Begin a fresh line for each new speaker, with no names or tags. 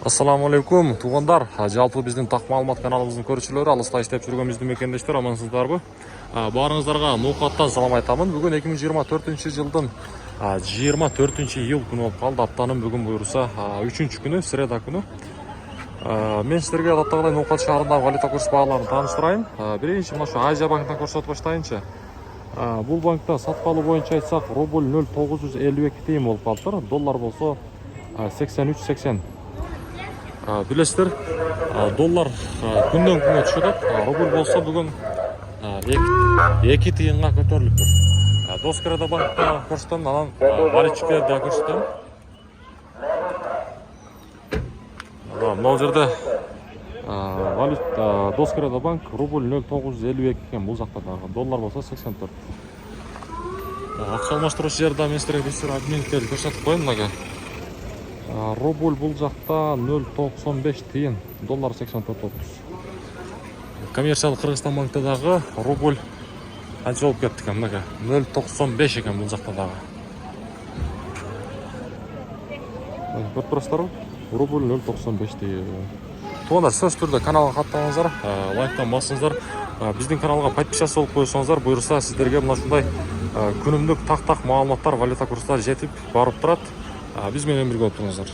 Ассаламу алейкум, туғандар. Жалпы біздің тақ маалымат каналымыздың көрушілері, алыста істеп жүрген біздің мекендештер, амансыздарбы? Барыңыздарға ноқаттан салам айтамын. Бүгін 2024 жылдың 24 iyul күні болып қалды. Аптаның бүгін бұйырса 3-ші күні, среда күні. Мен сіздерге адаттағыдай ноқат шағырындағы валюта курс бағаларын таныстырайын. Бірінші машу Азия банктан көрсетіп баштайыншы. Бұл банкта сатқалы бойынша айтсақ, рубль 0,952 тиын болып қалды. Доллар болса 83.80. Білесіздер, доллар күннен күнге түседі. Рубль болса бүгін 2 тиынға көтеріліп тұр. Доскрада банкта көрсетем, анан валютчиктерде көрсетем. Мынау жерде Доскрада банк рубль 0,952 екен, бұл жақта доллар болса 84. Ақша алмастырушы жерде мен сіздерге обменниктерді көрсетіп қойын мынага. Рубль бұл жақта 0,95 тиын, доллар 84.30. Коммерциялық Қырғызстан банктадағы рубль қанша болып кетті екен, мынага 0,95 екен бұл жақтадағы. Көріп тұрсыздар, рубль 0,95 тиын. Туғандар, сөз түрде каналға хаттаңыздар, лайктан басыңыздар. Біздің каналға подписчасы болып қойсаңыздар, бұйырса сіздерге мына шындай күнімдік тақ-тақ маалыматтар, валюта курстары жетіп барып тұрады. Бізбенен бірге отырыңыздар.